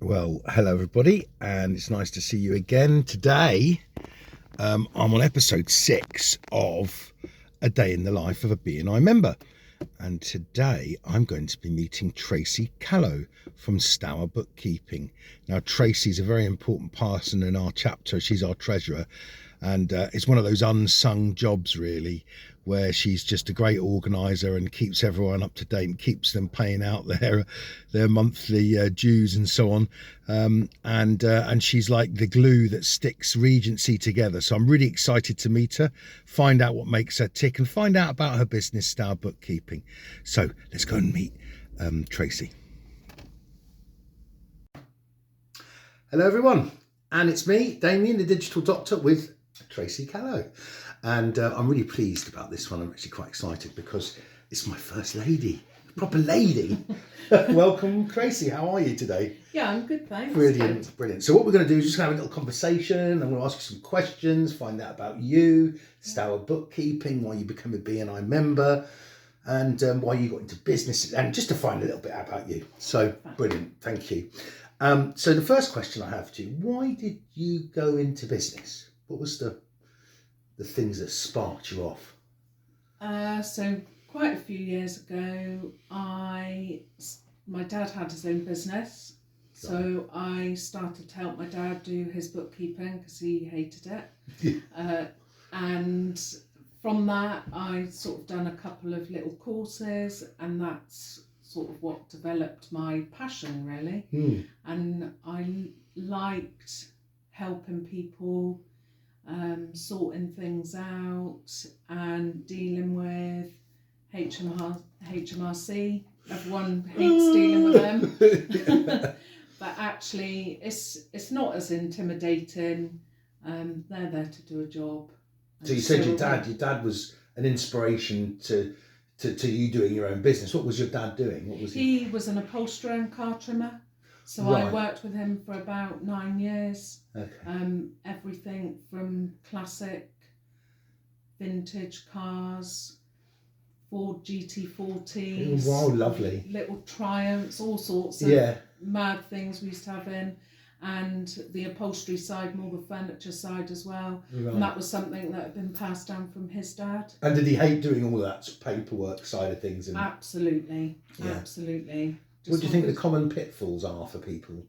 Well, hello everybody, and it's nice to see you again. Today, I'm on episode 6 of A Day in the Life of a BNI member. And today I'm going to be meeting Tracy Callow from Stour Bookkeeping. Now, Tracy's a very important person in our chapter. She's our treasurer, and it's one of those unsung jobs, really, where she's just a great organizer and keeps everyone up to date and keeps them paying out their monthly dues and so on. And she's like the glue that sticks Regency together. So I'm really excited to meet her, find out what makes her tick, and find out about her business, Stour Bookkeeping. So let's go and meet Tracy. Hello everyone, and it's me, Damian, the digital doctor, with Tracy Callow. And I'm really pleased about this one. I'm actually quite excited because it's my first lady, a proper lady. Welcome, Tracy. How are you today? Yeah, I'm good, thanks. Brilliant. So what we're going to do is just have a little conversation. I'm going to ask you some questions, find out about you, Stour Bookkeeping, why you become a BNI member, and why you got into business, and just to find a little bit about you. So brilliant, thank you. So the first question I have to you, why did you go into business? What was the things that sparked you off? So quite a few years ago, my dad had his own business. So I started to help my dad do his bookkeeping because he hated it. And from that, I sort of done a couple of little courses, and that's sort of what developed my passion, really. And I liked helping people, sorting things out and dealing with HMRC. Everyone hates dealing with them. But actually, it's not as intimidating. They're there to do a job. So you said your dad was an inspiration to you doing your own business. What was your dad doing? What was he? He was an upholsterer and car trimmer. So Right. I worked with him for about 9 years. Okay. Everything from classic, vintage cars, Ford GT40s. Wow, lovely. Little Triumphs, all sorts of mad things we used to have in. And the upholstery side, more the furniture side as well. Right. And that was something that had been passed down from his dad. And did he hate doing all that paperwork side of things? Absolutely. What do you think the common pitfalls are for people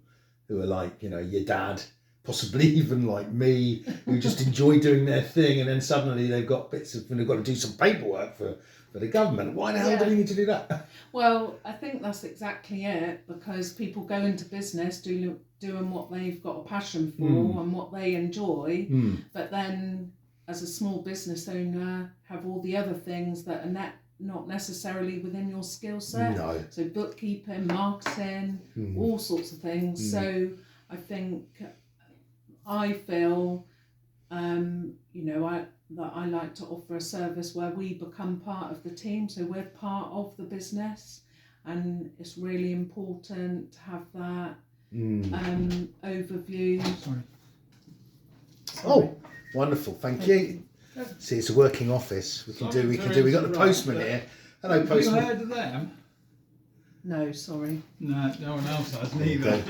who are like, your dad, possibly even like me, who just enjoy doing their thing, and then suddenly they've got bits of, and they've got to do some paperwork for the government? Why the hell do they need to do that? Well, I think that's exactly it, because people go into business doing what they've got a passion for and what they enjoy, but then as a small business owner have all the other things that are not necessarily within your skill set. No. So bookkeeping, marketing, all sorts of things. So I feel, that I like to offer a service where we become part of the team. So we're part of the business, and it's really important to have that overview. Sorry. Oh, wonderful! Thank you. See, it's a working office. We can do. We've got the postman here. Hello, postman. Have you heard of them? No, sorry. No one else has neither.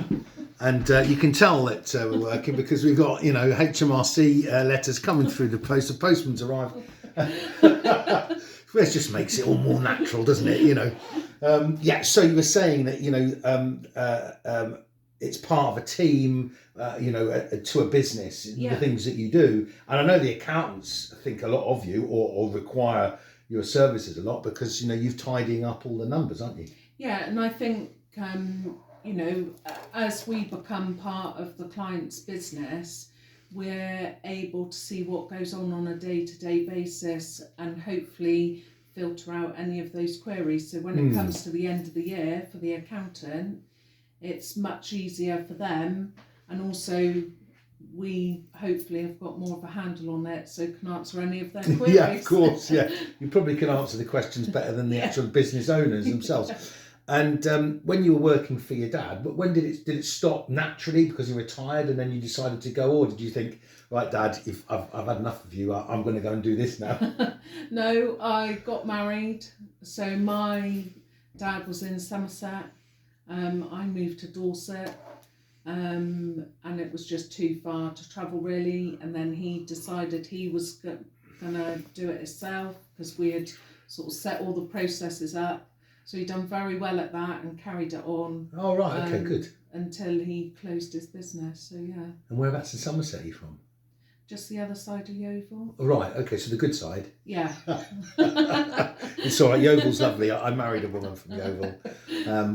And you can tell that we're working because we've got, HMRC letters coming through the post. The postman's arrived. It just makes it all more natural, doesn't it? So you were saying that, it's part of a team, to a business, the things that you do. And I know the accountants think a lot of you or require your services a lot because, you're tidying up all the numbers, aren't you? Yeah, and I think, as we become part of the client's business, we're able to see what goes on a day-to-day basis and hopefully filter out any of those queries. So when it comes to the end of the year for the accountant, it's much easier for them, and also we hopefully have got more of a handle on it, so can answer any of their queries. Yeah, of course, yeah. You probably can answer the questions better than the actual business owners themselves. And when you were working for your dad, but when did it stop naturally because you retired and then you decided to go, or did you think, right, Dad, if I've had enough of you, I'm going to go and do this now? No, I got married. So my dad was in Somerset. I moved to Dorset. and it was just too far to travel really, and then he decided he was gonna do it himself because we had sort of set all the processes up, so he'd done very well at that and carried it on. Oh, right, okay, good. Until he closed his business, so yeah. And whereabouts in Somerset are you from? Just the other side of Yeovil. Right, okay, so the good side. Yeah. It's all right, Yeovil's lovely. I married a woman from Yeovil,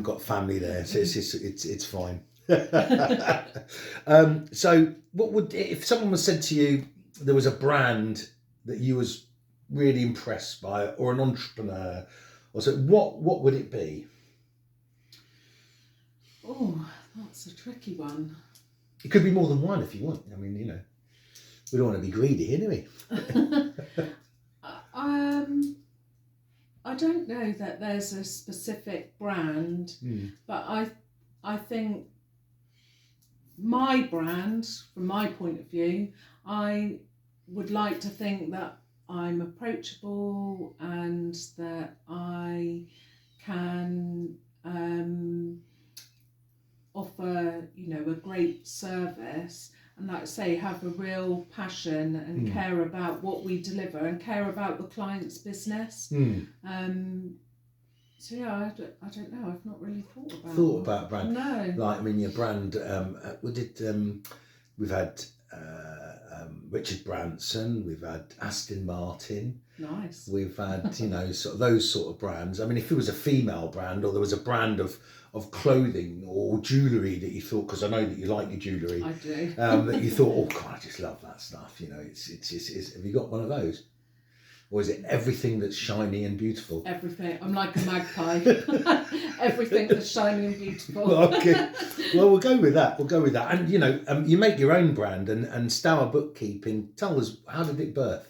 got family there, so it's fine. So what would, if someone was said to you there was a brand that you was really impressed by, or an entrepreneur, or so, what would it be? Oh, that's a tricky one. It could be more than one if you want. I mean, we don't want to be greedy here, do we? I don't know that there's a specific brand, but I think my brand, from my point of view, I would like to think that I'm approachable and that I can offer, a great service, and like I say, have a real passion and care about what we deliver and care about the client's business. So yeah, I don't know. I've not really thought about brand. No. Like, I mean, your brand. We've had Richard Branson. We've had Aston Martin. Nice. We've had sort of those sort of brands. I mean, if it was a female brand, or there was a brand of clothing or jewellery that you thought, because I know that you like your jewellery. I do. That you thought, oh God, I just love that stuff. It's have you got one of those? Or is it everything that's shiny and beautiful? Everything. I'm like a magpie. Everything that's shiny and beautiful. Okay. Well, we'll go with that. And, you make your own brand and Stour Bookkeeping. Tell us, how did it birth?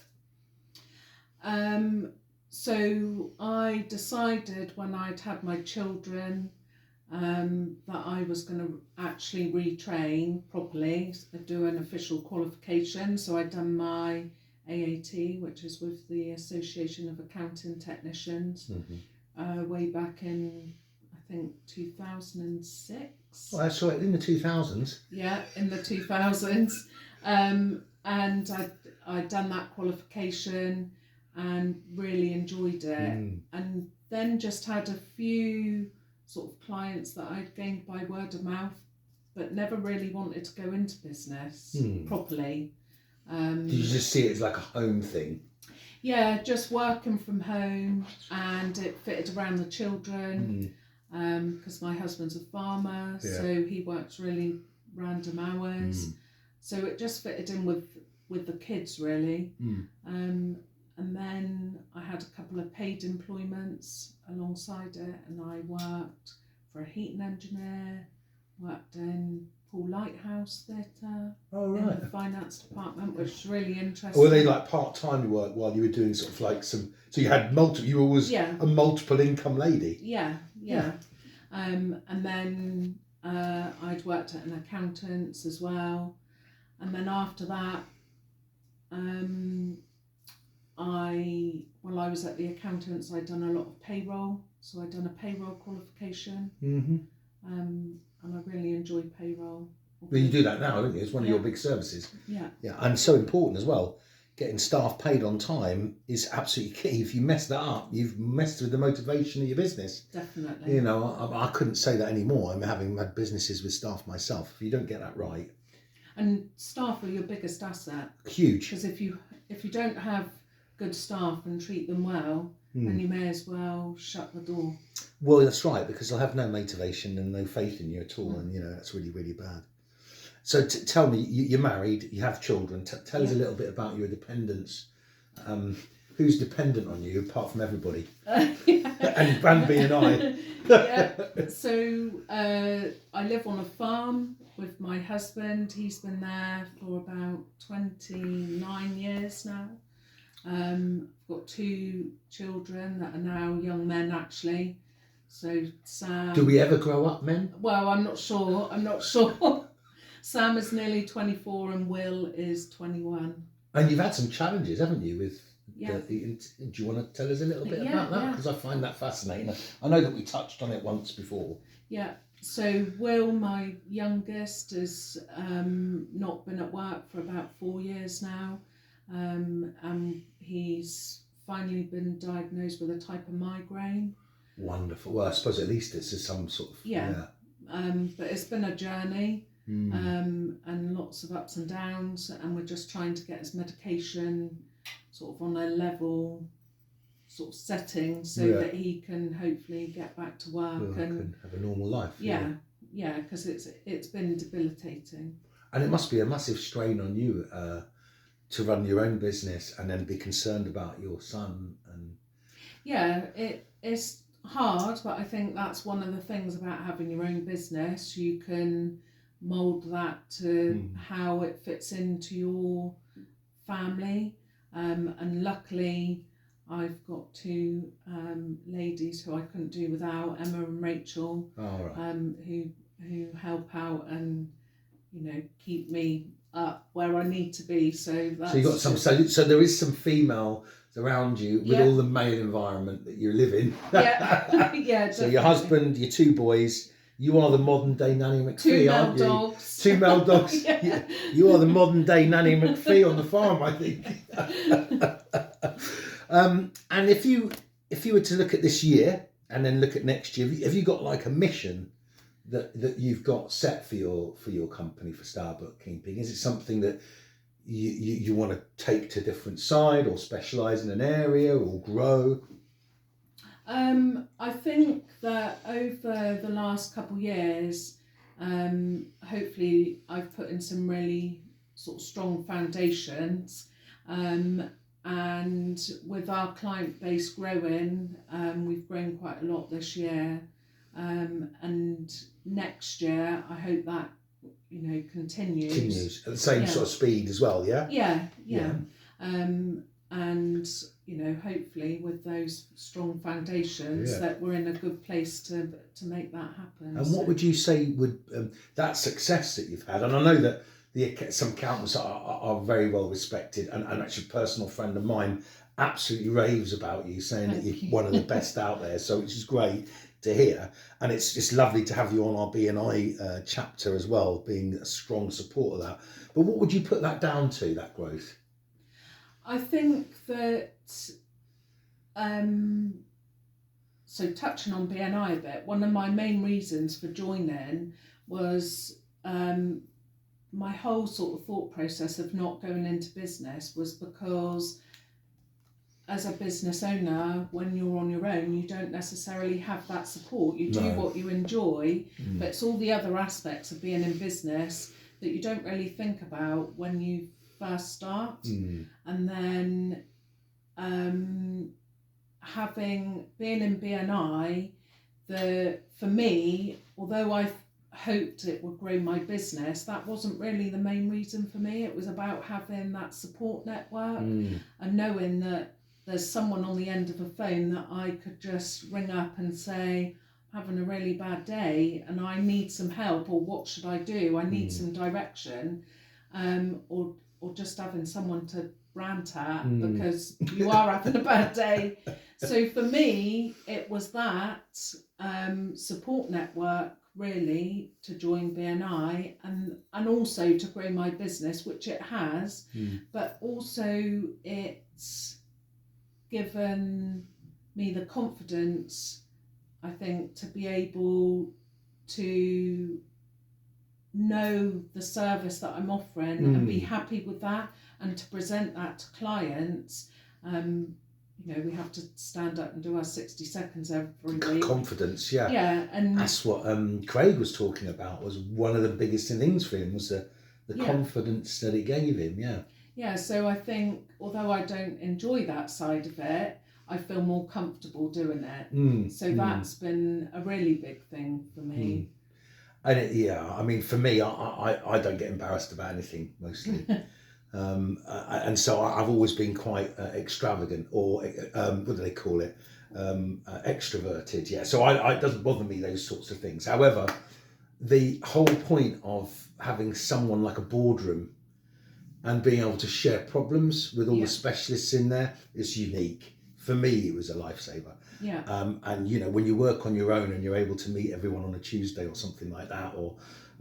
So I decided when I'd had my children that I was going to actually retrain properly, do an official qualification. So I'd done my AAT, which is with the Association of Accounting Technicians, way back in, I think, 2006. Well, that's right, in the 2000s. Yeah, in the 2000s. And I'd done that qualification and really enjoyed it. And then just had a few sort of clients that I'd gained by word of mouth, but never really wanted to go into business properly. Did you just see it as like a home thing? Yeah, just working from home, and it fitted around the children, because my husband's a farmer, so he works really random hours. So it just fitted in with the kids really. And then I had a couple of paid employments alongside it, and I worked for a heating engineer, worked in Pool Lighthouse Theatre in the finance department, which was really interesting. Were they like part-time work while you were doing sort of like some, so you had you were always a multiple income lady? Yeah. And then I'd worked at an accountant's as well. And then after that, while I was at the accountant's, I'd done a lot of payroll. So I'd done a payroll qualification. And I really enjoyed payroll. Well, you do that now, don't you? It's one of your big services. Yeah, and so important as well. Getting staff paid on time is absolutely key. If you mess that up, you've messed with the motivation of your business. Definitely. I couldn't say that anymore. I'm having had businesses with staff myself. If you don't get that right, and staff are your biggest asset. Huge. Because if you don't have good staff and treat them well, then you may as well shut the door. Well, that's right, because they'll have no motivation and no faith in you at all, and that's really, really bad. So tell me, you're married, you have children. Tell us a little bit about your dependents. Who's dependent on you apart from everybody? and BNI. So I live on a farm with my husband. He's been there for about 29 years now. I've got 2 children that are now young men, actually. So Sam... Do we ever grow up men? Well, I'm not sure. Sam is nearly 24 and Will is 21. And you've had some challenges, haven't you, with... do you want to tell us a little bit about that? Because I find that fascinating. I know that we touched on it once before. Yeah. So Will, my youngest, has not been at work for about 4 years now, and he's finally been diagnosed with a type of migraine. Wonderful. Well, I suppose at least it's some sort of But it's been a journey, and lots of ups and downs, and we're just trying to get his medication sort of on a level sort of setting so that he can hopefully get back to work and have a normal life. Yeah, because it's been debilitating. And it must be a massive strain on you to run your own business and then be concerned about your son. And it's hard, but I think that's one of the things about having your own business. You can mould that to how it fits into your family, and luckily I've got two ladies who I couldn't do without, Emma and Rachel, who help out and keep me up where I need to be. So that's you got some. So there is some female around you with all the male environment that you live in. Yeah. So your husband, your two boys. You are the modern day Nanny McPhee, aren't you? Dogs. 2 male dogs. Yeah. You are the modern day Nanny McPhee on the farm, I think. And if you were to look at this year and then look at next year, have you got like a mission that you've got set for your company, for Star Bookkeeping? Is it something that you want to take to a different side, or specialise in an area, or grow? I think that over the last couple of years, hopefully I've put in some really sort of strong foundations, and with our client base growing, we've grown quite a lot this year, and next year I hope that continues at the same sort of speed as well. And hopefully with those strong foundations that we're in a good place to make that happen. And what would you say would that success that you've had, and I know that some accountants are very well respected, and actually a personal friend of mine absolutely raves about you, saying that you're one of the best out there, so which is great to hear. And it's just lovely to have you on our BNI chapter as well, being a strong support of that. But what would you put that down to, that growth? I think that, so touching on BNI a bit, one of my main reasons for joining was my whole sort of thought process of not going into business was because as a business owner, when you're on your own, you don't necessarily have that support. You do what you enjoy, but it's all the other aspects of being in business that you don't really think about when you first start. And then being in BNI, for me, although I hoped it would grow my business, that wasn't really the main reason for me. It was about having that support network and knowing that there's someone on the end of a phone that I could just ring up and say, I'm having a really bad day and I need some help, or what should I do? I need some direction, or just having someone to rant at because you are having a bad day. So for me, it was that support network really to join BNI, and also to grow my business, which it has, but also it's given me the confidence, I think, to be able to know the service that I'm offering and be happy with that, and to present that to clients. We have to stand up and do our 60 seconds every week. Confidence, and that's what Craig was talking about, was one of the biggest things for him, was the confidence that it gave him. So I think, although I don't enjoy that side of it, I feel more comfortable doing it. So that's been a really big thing for me. And for me, I don't get embarrassed about anything mostly. And so I've always been quite extravagant, or what do they call it? Extroverted. So it doesn't bother me, those sorts of things. However, the whole point of having someone like a boardroom and being able to share problems with all the specialists in there is unique for me, it was a lifesaver. Yeah. And you know, when you work on your own and you're able to meet everyone on a Tuesday or something like that, or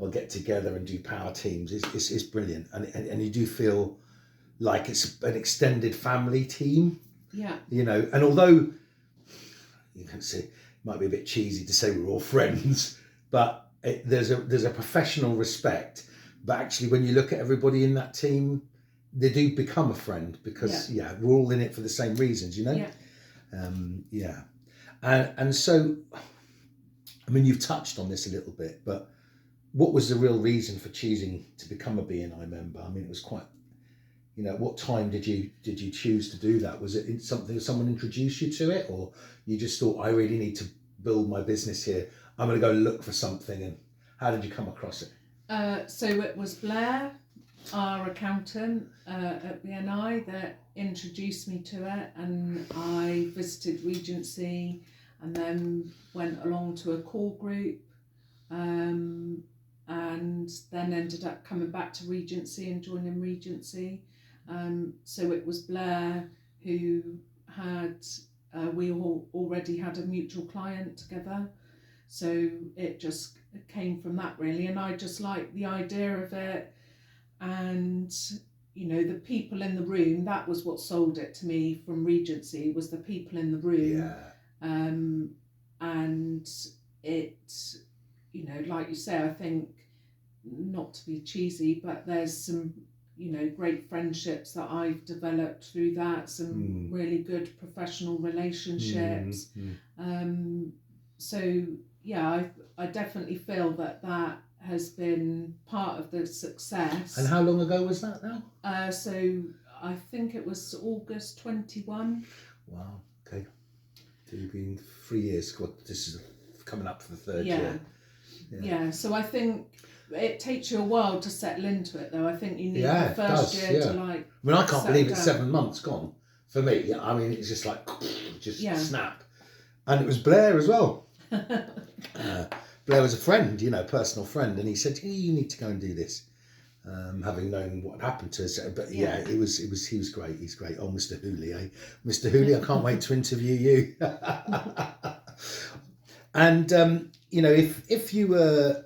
get together and do power teams, it's brilliant, and you do feel like it's an extended family team. Yeah. You know, and although you can see it might be a bit cheesy to say we're all friends, but there's a professional respect. But actually, when you look at everybody in that team, they do become a friend because we're all in it for the same reasons, you know. And so, I mean, you've touched on this a little bit, but what was the real reason for choosing to become a BNI member? I mean, it was quite, you know, what time did you choose to do that? Was it something someone introduced you to it, or you just thought, I really need to build my business here, I'm going to go look for something? And how did you come across it? So it was Blair, our accountant at BNI, that introduced me to it, and I visited Regency and then went along to a core group, and then ended up coming back to Regency and joining Regency. So it was Blair who had, we all already had a mutual client together, so it just came from that really, and I just liked the idea of it. And you know, the people in the room, that was what sold it to me from Regency, was the people in the room. And it, you know, like you say, I think, not to be cheesy, but there's some, you know, great friendships that I've developed through that, some really good professional relationships. So yeah, I definitely feel that has been part of the success. And how long ago was that now? So I think it was August 21. Wow, okay. So you've been 3 years, this is coming up for the third year. Yeah, so I think it takes you a while to settle into it though. I think you need the first year to like... I mean, I can't believe it's 7 months gone for me. I mean, it's just like, snap. And it was Blair as well. Blair was a friend, you know, personal friend, and he said, hey, you need to go and do this, having known what happened to us. But he was great. He's great. Oh, Mr. Hooley, eh? Mr. Hooley, I can't wait to interview you. And you know, if you were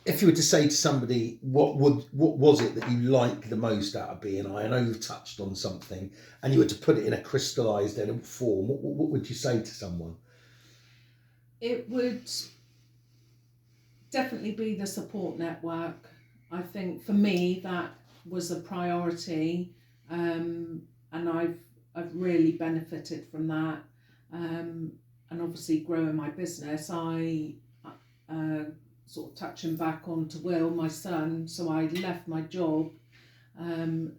to say to somebody, what was it that you liked the most out of BNI? I know you've touched on something, and you were to put it in a crystallised form, what would you say to someone? It would definitely be the support network. I think for me that was a priority, and I've really benefited from that. And obviously growing my business, I sort of touching back onto Will, my son, so I left my job,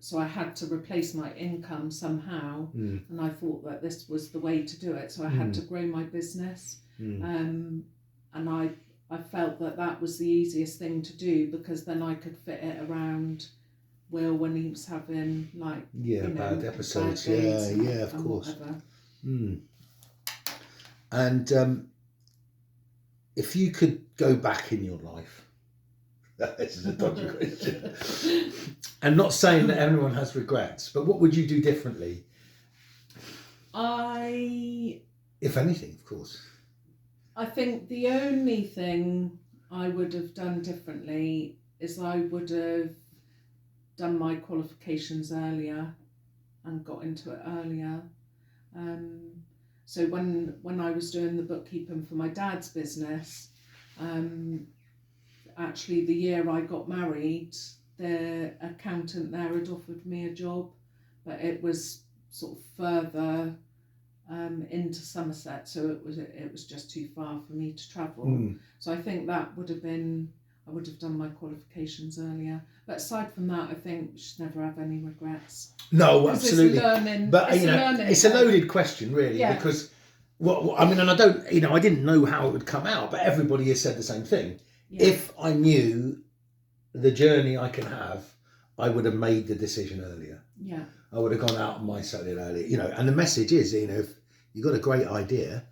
so I had to replace my income somehow, and I thought that this was the way to do it, so I had to grow my business. And I felt that was the easiest thing to do, because then I could fit it around Will when he was having like bad episodes, of course. Whatever. And if you could go back in your life, this is a dodgy question, and not saying that everyone has regrets, but what would you do differently? If anything, of course. I think the only thing I would have done differently is I would have done my qualifications earlier and got into it earlier. So when I was doing the bookkeeping for my dad's business, actually the year I got married, the accountant there had offered me a job, but it was sort of further into Somerset, so it was just too far for me to travel. So I think that would have been, I would have done my qualifications earlier. But aside from that, I think you should never have any regrets. No, absolutely. It's learning, but it's a loaded question, really, because I mean, and I don't, I didn't know how it would come out, but everybody has said the same thing. If I knew the journey I can have, I would have made the decision earlier. I would have gone out on my salad earlier, and the message is, if you've got a great idea,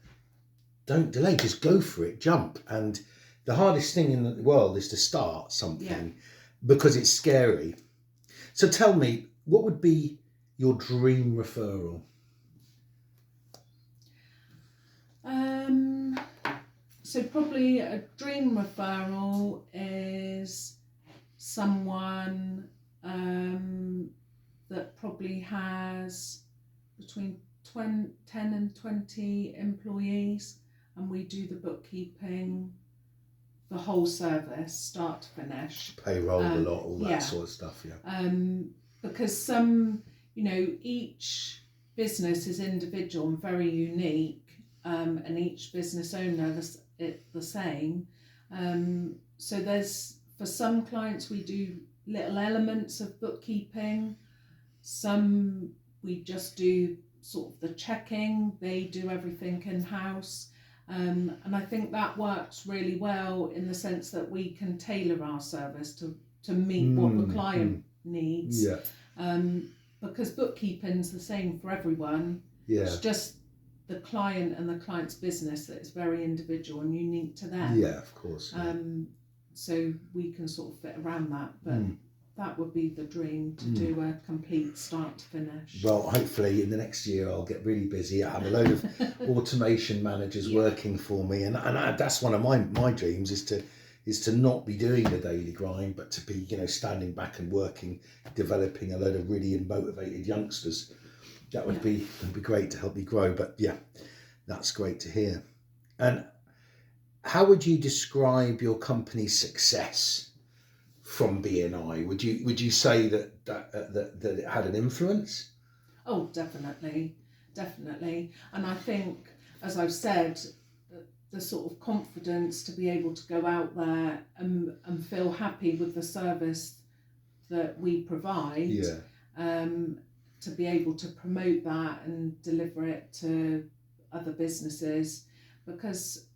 don't delay, just go for it, jump. And the hardest thing in the world is to start something because it's scary. So tell me, what would be your dream referral? So probably a dream referral is someone that probably has between 10 and 20 employees, and we do the bookkeeping, the whole service, start to finish. Payroll a lot, all that yeah. sort of stuff, yeah. Because each business is individual and very unique, and each business owner is the same. So for some clients we do little elements of bookkeeping, some we just do sort of the checking, they do everything in-house. And I think that works really well in the sense that we can tailor our service to meet what the client needs. Yeah. Because bookkeeping's the same for everyone. Yeah. It's just the client and the client's business that is very individual and unique to them. Yeah, of course. Yeah. So we can sort of fit around that, but that would be the dream, to do a complete start to finish. Well, hopefully in the next year I'll get really busy. I have a load of automation managers working for me, and that's one of my dreams is to not be doing the daily grind, but to be standing back and working, developing a load of really motivated youngsters. That would be great to help me grow. But yeah, that's great to hear. And how would you describe your company's success from BNI? Would you say that it had an influence? Oh, definitely. And I think, as I've said, the sort of confidence to be able to go out there and feel happy with the service that we provide, to be able to promote that and deliver it to other businesses, because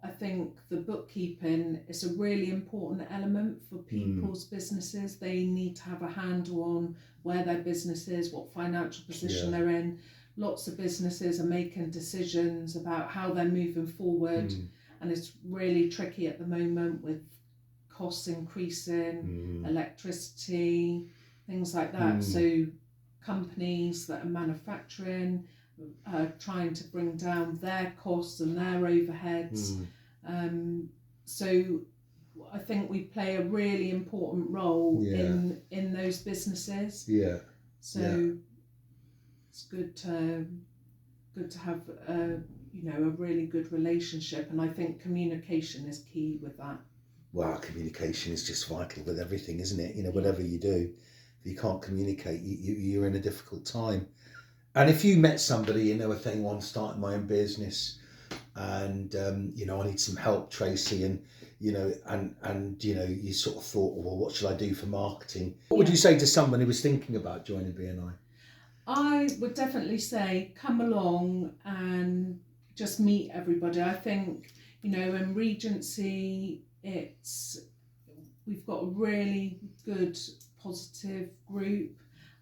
I think the bookkeeping is a really important element for people's businesses. They need to have a handle on where their business is, what financial position they're in. Lots of businesses are making decisions about how they're moving forward, and it's really tricky at the moment with costs increasing, electricity, things like that. So companies that are manufacturing, trying to bring down their costs and their overheads. So I think we play a really important role in those businesses. Yeah. So it's good to have a really good relationship, and I think communication is key with that. Well, communication is just vital with everything, isn't it? Whatever you do, if you can't communicate, you're in a difficult time. And if you met somebody, were saying, well, I'm starting my own business and, I need some help, Tracy, and, you sort of thought, well, what should I do for marketing? What would you say to someone who was thinking about joining BNI? I would definitely say, come along and just meet everybody. I think, in Regency, we've got a really good, positive group.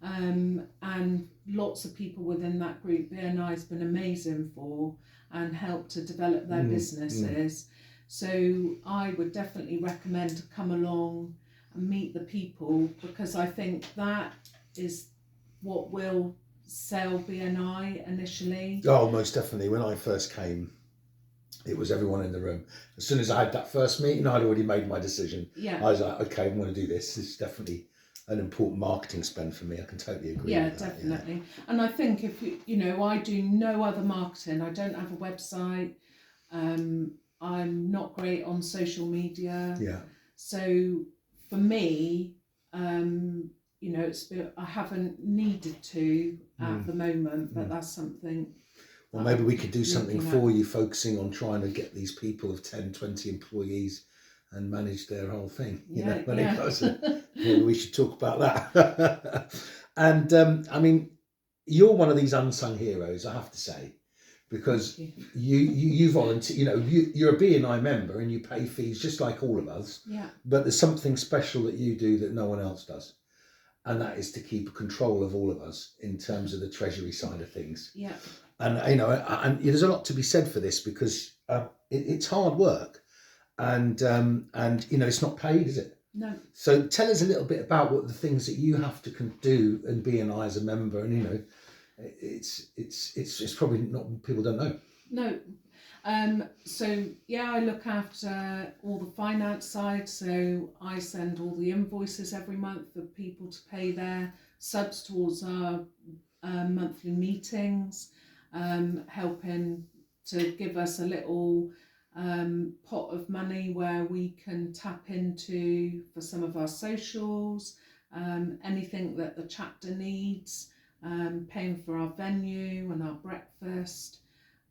And lots of people within that group BNI has been amazing for and helped to develop their businesses. So I would definitely recommend to come along and meet the people, because I think that is what will sell BNI initially. Oh, most definitely. When I first came, it was everyone in the room. As soon as I had that first meeting, I'd already made my decision. Yeah. I was like, okay, I'm going to do this. It's definitely an important marketing spend for me. I can totally agree with that. Definitely. Yeah. And I think if I do no other marketing. I don't have a website. I'm not great on social media. Yeah. So for me, I haven't needed to at the moment, but that's something. Well, maybe we could do something for you, focusing on trying to get these people of 10, 20 employees and manage their whole thing. Maybe we should talk about that. And you're one of these unsung heroes, I have to say, because you volunteer. You're a BNI member and you pay fees just like all of us. Yeah. But there's something special that you do that no one else does, and that is to keep control of all of us in terms of the treasury side of things. Yeah. And and there's a lot to be said for this, because it's hard work. And it's not paid, is it? No. So tell us a little bit about what the things that you have to do and BNI as a member, and it's probably not, people don't know. No, So yeah, I look after all the finance side. So I send all the invoices every month for people to pay their subs towards our monthly meetings, helping to give us a little pot of money where we can tap into for some of our socials, anything that the chapter needs, paying for our venue and our breakfast.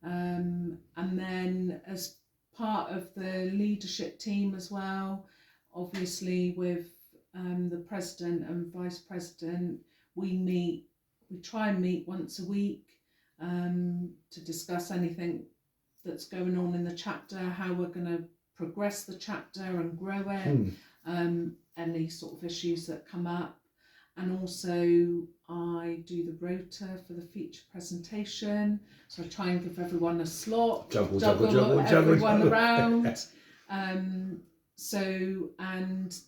And then as part of the leadership team as well, obviously with the president and vice president, we try and meet once a week to discuss anything that's going on in the chapter, how we're going to progress the chapter and grow it, any sort of issues that come up. And also I do the rota for the feature presentation, so I try and give everyone a slot, juggle everyone around. And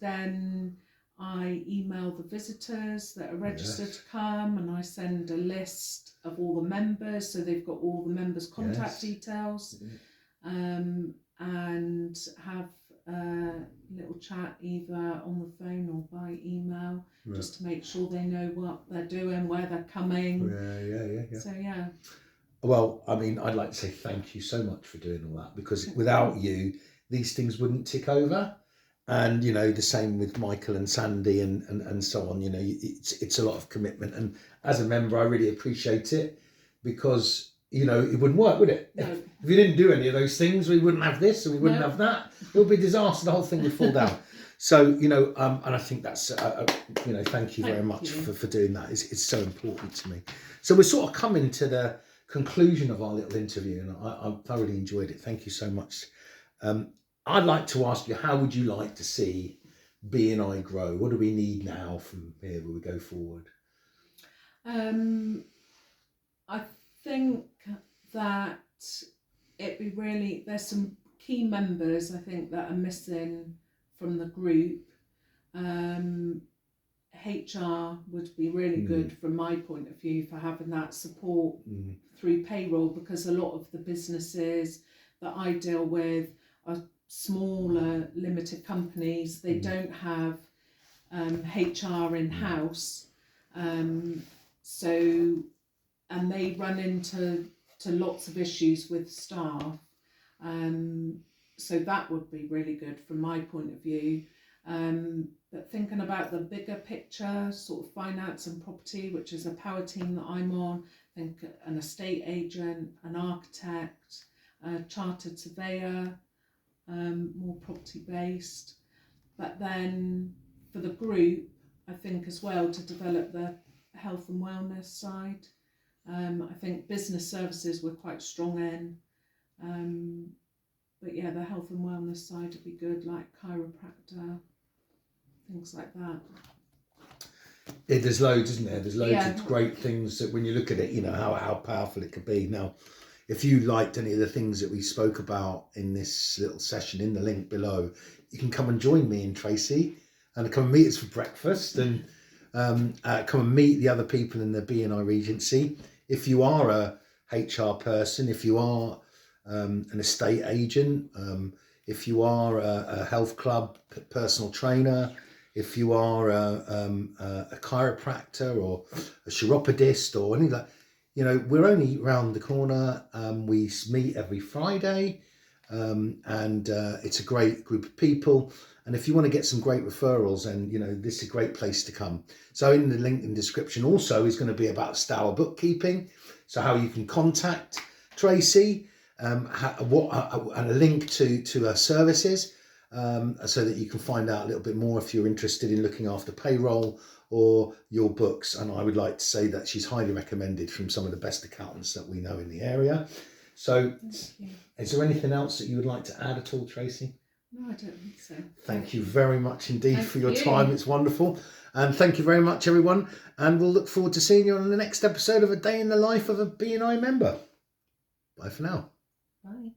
then I email the visitors that are registered to come, and I send a list of all the members, so they've got all the members' contact details, and have a little chat either on the phone or by email, just to make sure they know what they're doing, where they're coming. Yeah. So yeah. Well, I mean, I'd like to say thank you so much for doing all that, because without you, these things wouldn't tick over. And, you know, the same with Michael and Sandy and so on. You know, it's a lot of commitment. And as a member, I really appreciate it, because, you know, it wouldn't work, would it? No. If you didn't do any of those things, we wouldn't have this and we wouldn't have that. It would be a disaster. The whole thing would fall down. So, you know, and I think that's, you know, thank you very much for doing that. It's so important to me. So we're sort of coming to the conclusion of our little interview, and I thoroughly enjoyed it. Thank you so much. I'd like to ask you, how would you like to see BNI grow? What do we need now from here when we go forward? I think that there's some key members I think that are missing from the group. HR would be really good from my point of view for having that support through payroll, because a lot of the businesses that I deal with are smaller limited companies. They don't have HR in-house, and they run into lots of issues with staff, so that would be really good from my point of view. But thinking about the bigger picture, sort of finance and property, which is a power team that I'm on, I think an estate agent, an architect, a chartered surveyor, more property based. But then for the group, I think as well to develop the health and wellness side. I think business services we're quite strong in, but yeah, the health and wellness side would be good, like chiropractor, things like that. Yeah, there's loads, isn't there? There's loads of great things that when you look at it, you know, how powerful it could be. Now, if you liked any of the things that we spoke about in this little session, in the link below, you can come and join me and Tracy and come and meet us for breakfast, and come and meet the other people in the BNI Regency. If you are a HR person, if you are an estate agent, if you are a health club personal trainer, if you are a chiropractor or a chiropodist or anything like that, you know, we're only round the corner. We meet every Friday, and it's a great group of people. And if you want to get some great referrals, then, you know, this is a great place to come. So in the link in the description also is going to be about Stour bookkeeping. So how you can contact Tracy, and a link to her services, so that you can find out a little bit more if you're interested in looking after payroll or your books. And I would like to say that she's highly recommended from some of the best accountants that we know in the area. So is there anything else that you would like to add at all, Tracy? No, I don't think so. Thank you very much indeed for your time. It's wonderful. And thank you very much, everyone. And we'll look forward to seeing you on the next episode of A Day in the Life of a BNI member. Bye for now. Bye.